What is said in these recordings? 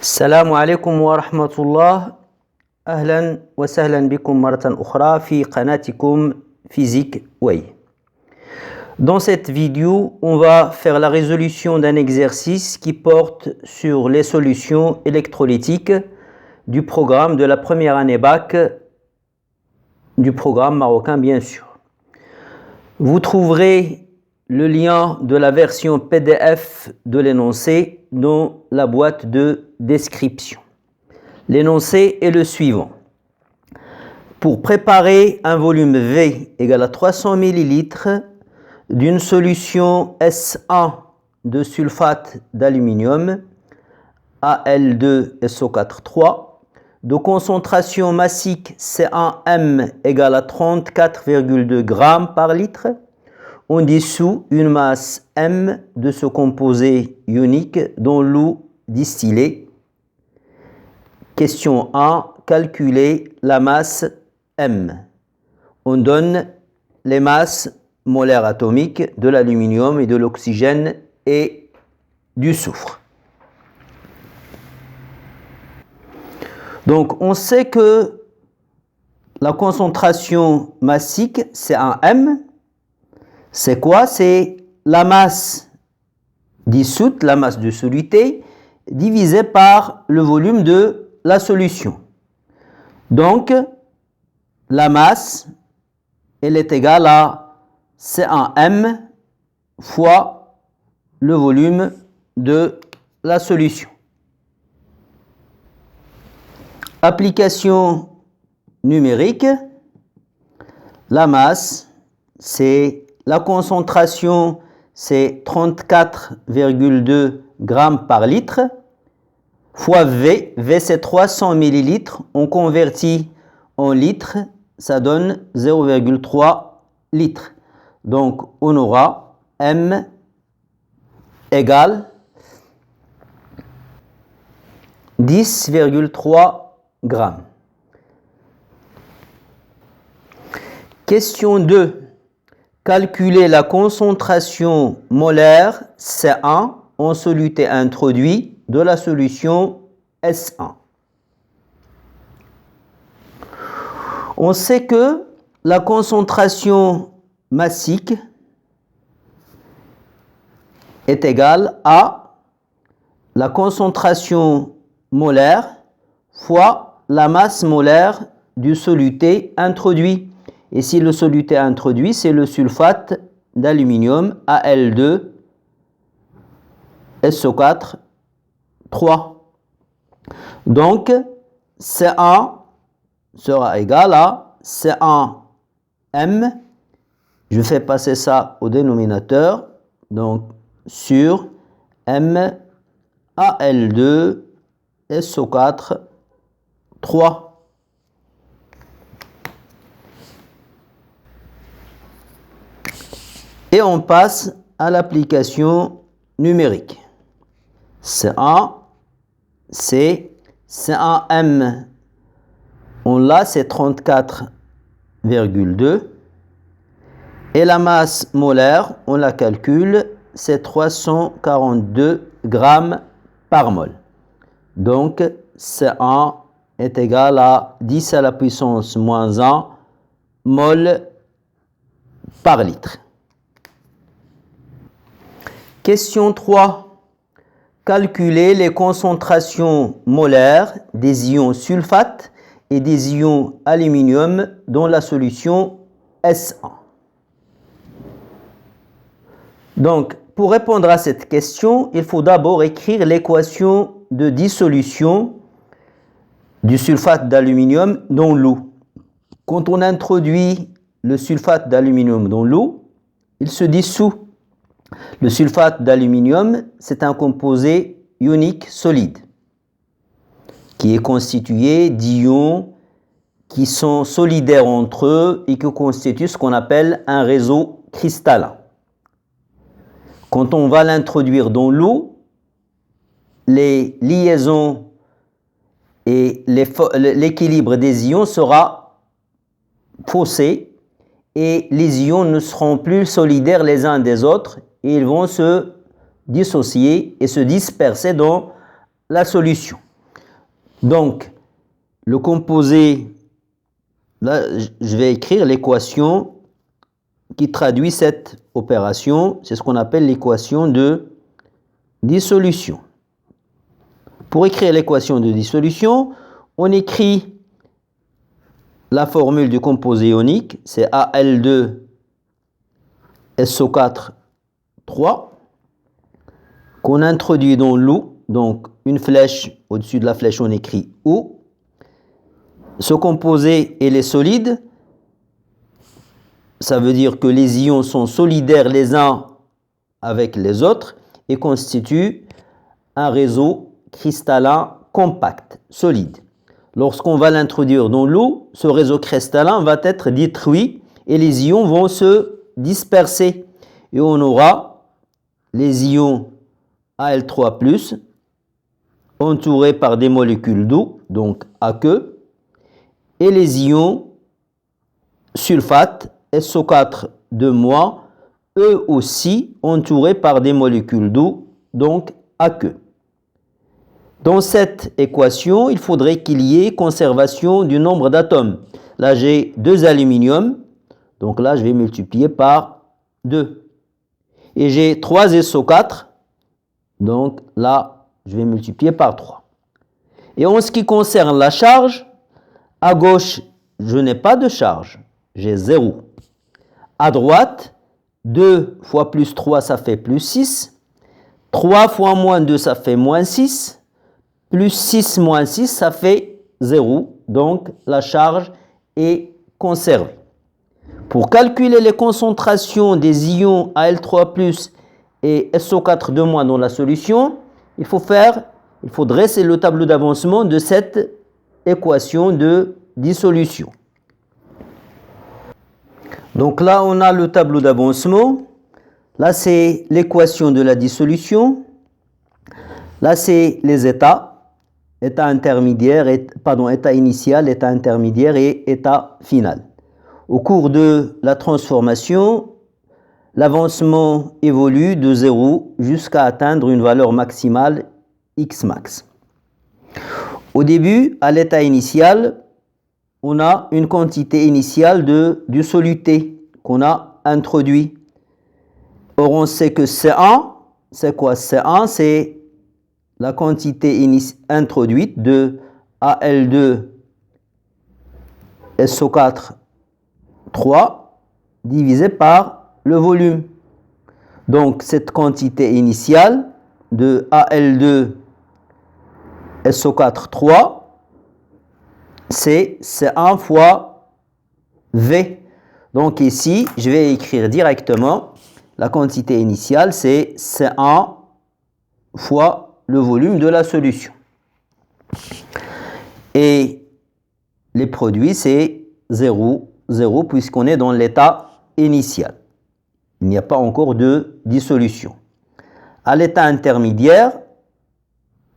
السلام عليكم ورحمة الله. أهلا وسهلا بكم مرة أخرى في قناتكم Physique Way. Dans cette vidéo, on va faire la résolution d'un exercice qui porte sur les solutions électrolytiques du programme de la première année bac, du programme marocain bien sûr. Vous trouverez le lien de la version PDF de l'énoncé dans la boîte de description. L'énoncé est le suivant. Pour préparer un volume V égal à 300 ml d'une solution S1 de sulfate d'aluminium Al2SO4 de concentration massique C1M égale à 34,2 g par litre, on dissout une masse M de ce composé ionique dans l'eau distillée. Question 1. Calculer la masse M. On donne les masses molaires atomiques de l'aluminium et de l'oxygène et du soufre. Donc, on sait que la concentration massique, c'est un M. C'est quoi? C'est la masse dissoute, la masse de soluté, divisée par le volume de la solution. Donc, la masse, elle est égale à C1M fois le volume de la solution. Application numérique, la masse, c'est la concentration, c'est 34,2 g par litre, fois V, V c'est 300 ml, on convertit en litres, ça donne 0,3 litres. Donc on aura M égale 10,3 g. Question 2. Calculer la concentration molaire C1 en soluté introduit de la solution S1. On sait que la concentration massique est égale à la concentration molaire fois la masse molaire du soluté introduit. Et si le soluté introduit, c'est le sulfate d'aluminium Al2SO4 Donc, C1 sera égal à C1M. Je fais passer ça au dénominateur. Donc, sur M Al2SO4 Et on passe à l'application numérique. C1, c'est C1M. On l'a, c'est 34,2. Et la masse molaire, on la calcule, c'est 342 g par mol. Donc, C1 est égal à 10 à la puissance moins 1 mol par litre. Question 3. Calculer les concentrations molaires des ions sulfate et des ions aluminium dans la solution S1. Donc, pour répondre à cette question, il faut d'abord écrire l'équation de dissolution du sulfate d'aluminium dans l'eau. Quand on introduit le sulfate d'aluminium dans l'eau, il se dissout. Le sulfate d'aluminium, c'est un composé ionique solide qui est constitué d'ions qui sont solidaires entre eux et qui constituent ce qu'on appelle un réseau cristallin. Quand on va l'introduire dans l'eau, les liaisons et l'équilibre des ions sera faussé et les ions ne seront plus solidaires les uns des autres et ils vont se dissocier et se disperser dans la solution. Donc, le composé, là, je vais écrire l'équation qui traduit cette opération. C'est ce qu'on appelle l'équation de dissolution. Pour écrire l'équation de dissolution, on écrit la formule du composé ionique, c'est Al2 SO4 3, qu'on introduit dans l'eau. Donc, une flèche, au-dessus de la flèche, on écrit eau. Ce composé, il est solide. Ça veut dire que les ions sont solidaires les uns avec les autres et constituent un réseau cristallin compact, solide. Lorsqu'on va l'introduire dans l'eau, ce réseau cristallin va être détruit et les ions vont se disperser. Et on aura les ions Al3+, entourés par des molécules d'eau, donc aqueux, et les ions sulfate, SO4 2-, eux aussi entourés par des molécules d'eau, donc aqueux. Dans cette équation, il faudrait qu'il y ait conservation du nombre d'atomes. Là, j'ai 2 aluminium, donc là, je vais multiplier par 2. Et j'ai 3 SO4, donc là, je vais multiplier par 3. Et en ce qui concerne la charge, à gauche, je n'ai pas de charge, j'ai 0. À droite, 2 fois plus 3, ça fait plus 6. 3 fois moins 2, ça fait moins 6. Plus 6 moins 6, ça fait 0. Donc, la charge est conservée. Pour calculer les concentrations des ions Al3+ et SO4 2- dans la solution, il faut dresser le tableau d'avancement de cette équation de dissolution. Donc là, on a le tableau d'avancement. Là, c'est l'équation de la dissolution. Là, c'est les états. État intermédiaire, état initial, état intermédiaire et état final. Au cours de la transformation, l'avancement évolue de 0 jusqu'à atteindre une valeur maximale X max. Au début, à l'état initial, on a une quantité initiale du soluté qu'on a introduit. Or, on sait que C1, c'est quoi? C1, c'est la quantité introduite de Al2 SO4 3 divisé par le volume. Donc, cette quantité initiale de Al2 SO4 3, c'est C1 fois V. Donc ici, je vais écrire directement la quantité initiale, c'est C1 fois le volume de la solution. Et les produits, c'est 0, 0, puisqu'on est dans l'état initial. Il n'y a pas encore de dissolution. À l'état intermédiaire,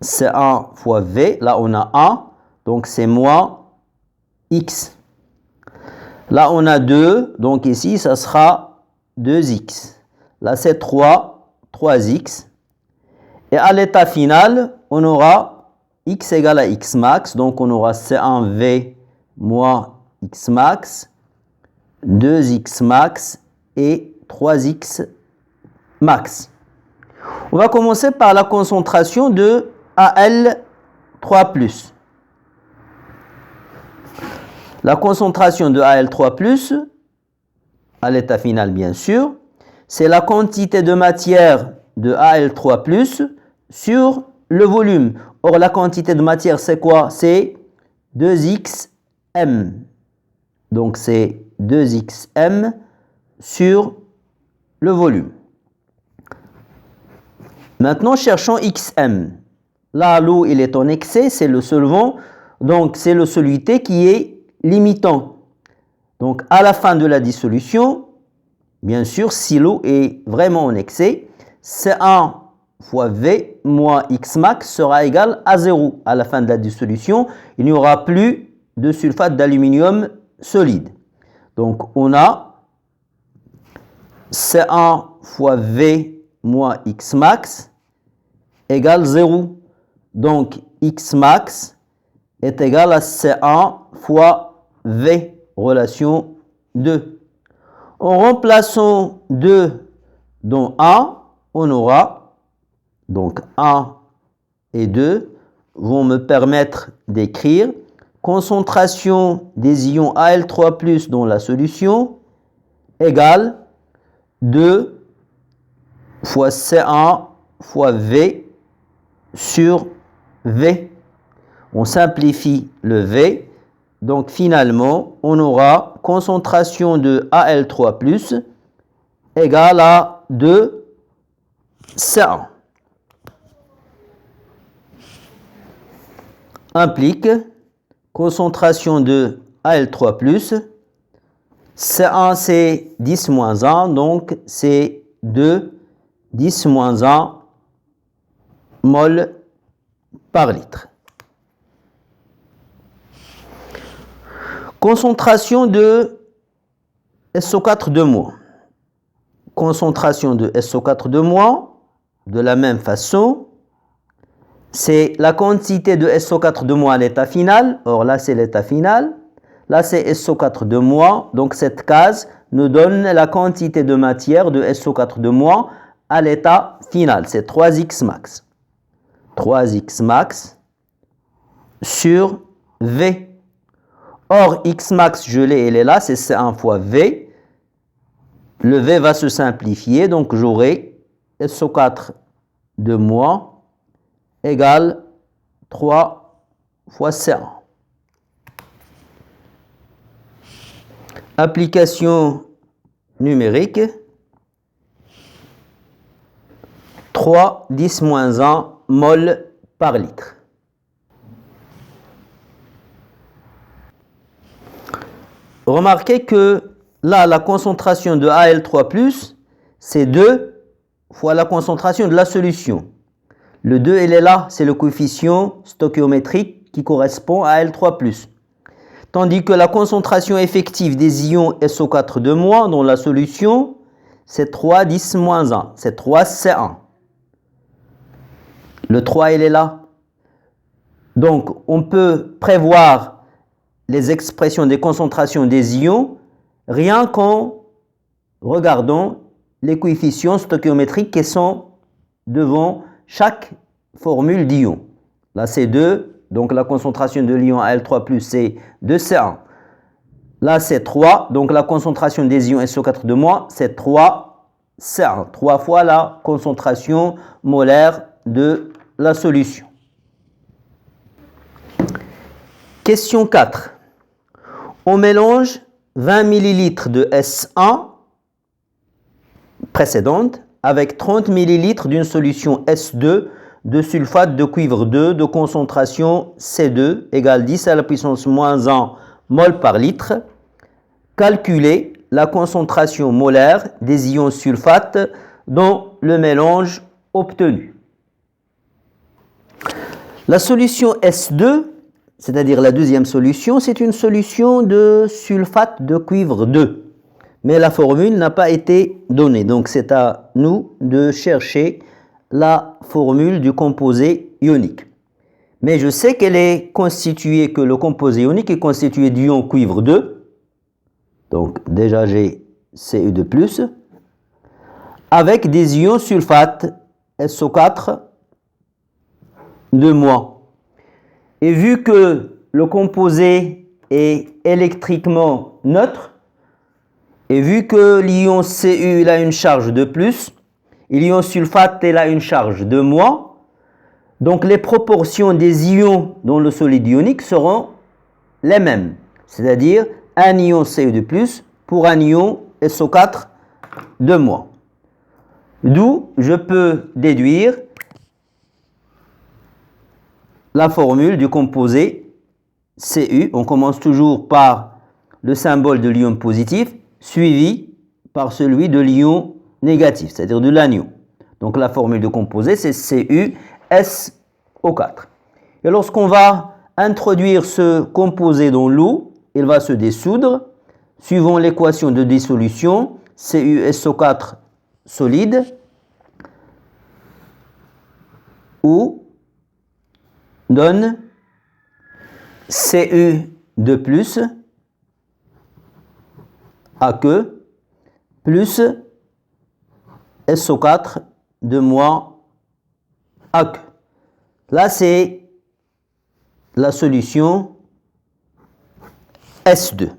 c'est 1 fois V. Là, on a 1, donc c'est moins X. Là, on a 2, donc ici, ça sera 2X. Là, c'est 3, 3X. Et à l'état final, on aura X égale à X max, donc on aura C1V moins X max, 2X max et 3X max. On va commencer par la concentration de Al3+. La concentration de Al3+, à l'état final bien sûr, c'est la quantité de matière de Al3+, sur le volume. Or, la quantité de matière, c'est quoi? C'est 2xm. Donc, c'est 2xm sur le volume. Maintenant, cherchons xm. Là, l'eau, il est en excès, c'est le solvant. Donc, c'est le soluté qui est limitant. Donc, à la fin de la dissolution, bien sûr, si l'eau est vraiment en excès, C1 fois V moins X max sera égal à 0. À la fin de la dissolution, il n'y aura plus de sulfate d'aluminium solide. Donc, on a C1 fois V moins X max égale 0. Donc, X max, est égal à C1 fois V, relation 2. En remplaçant 2 dans 1, on aura, donc 1 et 2 vont me permettre d'écrire concentration des ions Al3+ dans la solution égale 2 fois C1 fois V sur V. On simplifie le V. Donc finalement, on aura concentration de Al3+ égale à 2 C1. Implique concentration de Al3+. C1 c'est 10-1, donc c'est 2 10-1 mol par litre. Concentration de SO4 2-. Concentration de SO4 2-, de la même façon, c'est la quantité de SO4 2- à l'état final. Or là, c'est l'état final. Là, c'est SO4 2-, donc cette case nous donne la quantité de matière de SO4 2- à l'état final. C'est 3x max. 3x max sur V. Or, x max, je l'ai, elle est là, c'est C1 fois V. Le V va se simplifier, donc j'aurai SO4 2- égale 3 fois C1. Application numérique. 3 10-1 mol par litre. Remarquez que là, la concentration de Al3+, c'est 2 fois la concentration de la solution. Le 2, il est là, c'est le coefficient stoichiométrique qui correspond à Al3+. Tandis que la concentration effective des ions SO4 2- dans la solution, c'est 3 10-1, c'est 3 C1. Le 3, il est là. Donc, on peut prévoir les expressions des concentrations des ions rien qu'en regardant les coefficients stoichiométriques qui sont devant chaque formule d'ion. Là, c'est 2, donc la concentration de l'ion Al3+, c'est 2C1. Là, c'est 3, donc la concentration des ions SO4 2-, c'est 3C1. 3 fois la concentration molaire de la solution. Question 4. On mélange 20 ml de S1 précédente avec 30 ml d'une solution S2 de sulfate de cuivre 2 de concentration C2 égale 10 à la puissance moins 1 mol par litre. Calculez la concentration molaire des ions sulfate dans le mélange obtenu. La solution S2, c'est-à-dire la deuxième solution, c'est une solution de sulfate de cuivre 2. Mais la formule n'a pas été donnée. Donc c'est à nous de chercher la formule du composé ionique. Mais je sais qu'elle est constituée, que le composé ionique est constitué d'ion cuivre 2. Donc déjà j'ai Cu2+, avec des ions sulfate SO4 2-. Et vu que le composé est électriquement neutre, et vu que l'ion Cu il a une charge de plus, et l'ion sulfate il a une charge de moins, donc les proportions des ions dans le solide ionique seront les mêmes. C'est-à-dire un ion Cu2+ pour un ion SO4 2-. D'où je peux déduire la formule du composé Cu. On commence toujours par le symbole de l'ion positif, suivi par celui de l'ion négatif, c'est-à-dire de l'anion. Donc la formule de composé, c'est CuSO4. Et lorsqu'on va introduire ce composé dans l'eau, il va se dissoudre. Suivant l'équation de dissolution, CuSO4 solide, ou donne Cu2 plus AQ plus SO4 de moins AQ. Là, c'est la solution S2.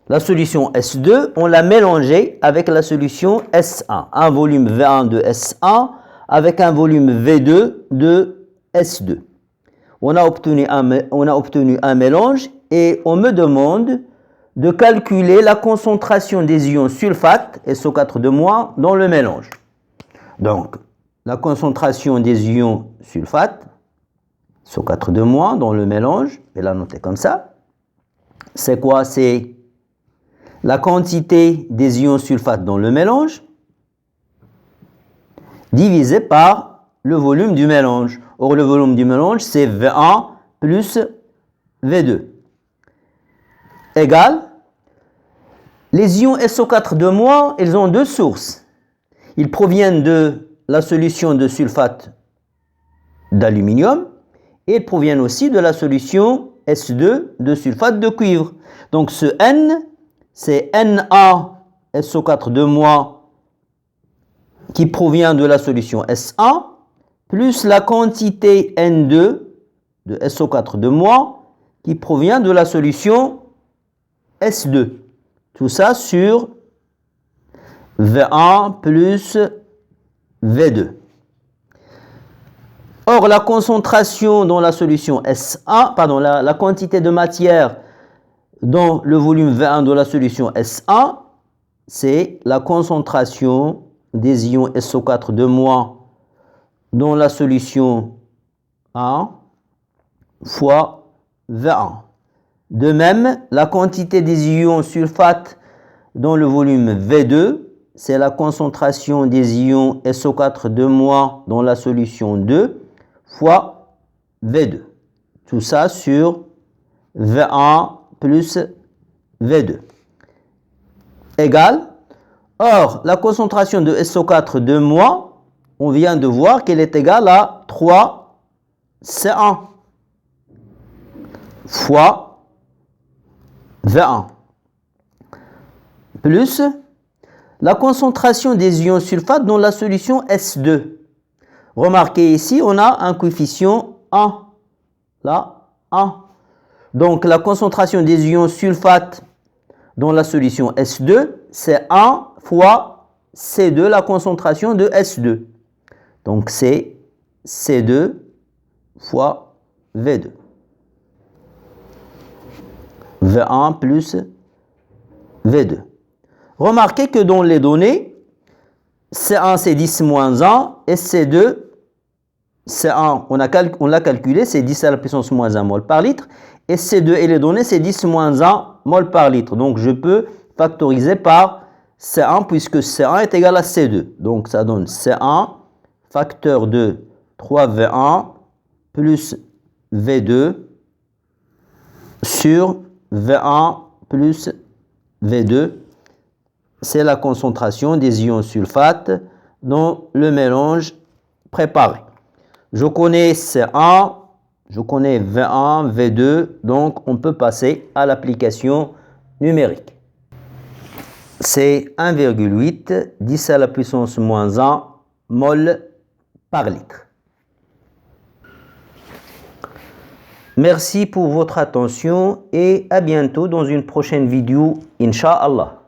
La solution S2, on l'a mélangée avec la solution S1. Un volume V1 de S1 avec un volume V2 de S2. On a obtenu un mélange et on me demande de calculer la concentration des ions sulfate, SO4 de moins, dans le mélange. Donc, la concentration des ions sulfate, SO4 de moins, dans le mélange, je vais la noter comme ça. C'est quoi? C'est la quantité des ions sulfate dans le mélange divisé par le volume du mélange. Or, le volume du mélange, c'est V1 plus V2 égale les ions SO4 de moins, ils ont deux sources. Ils proviennent de la solution de sulfate d'aluminium et ils proviennent aussi de la solution S2 de sulfate de cuivre. Donc ce N, c'est Na SO4 de moins qui provient de la solution S1 plus la quantité N2 de SO4 de moins qui provient de la solution S2. Tout ça sur V1 plus V2. Or, la concentration dans la solution S1, pardon, la quantité de matière dans le volume V1 de la solution S1, c'est la concentration des ions SO4 de moins dans la solution 1 fois V1. De même, la quantité des ions sulfate dans le volume V2, c'est la concentration des ions SO4 de moins dans la solution 2 fois V2. Tout ça sur V1 plus V2 égale. Or, la concentration de SO4 de moins, on vient de voir qu'elle est égale à 3C1 fois V1 plus la concentration des ions sulfate dans la solution S2. Remarquez ici, on a un coefficient 1. Là, 1. Donc, la concentration des ions sulfate dans la solution S2, c'est 1 fois C2, la concentration de S2. Donc, c'est C2 fois V2. V1 plus V2. Remarquez que dans les données, C1 c'est 10 moins 1 et C2, C1 on l'a calculé, c'est 10 à la puissance moins 1 mol par litre et C2 et les données c'est 10 moins 1 mol par litre. Donc je peux factoriser par C1 puisque C1 est égal à C2. Donc ça donne C1 facteur de 3V1 plus V2 sur V1 plus V2. C'est la concentration des ions sulfate dans le mélange préparé. Je connais C1, je connais V1, V2, donc on peut passer à l'application numérique. C'est 1,8 10 à la puissance moins 1 mol par litre. Merci pour votre attention et à bientôt dans une prochaine vidéo, Inch'Allah.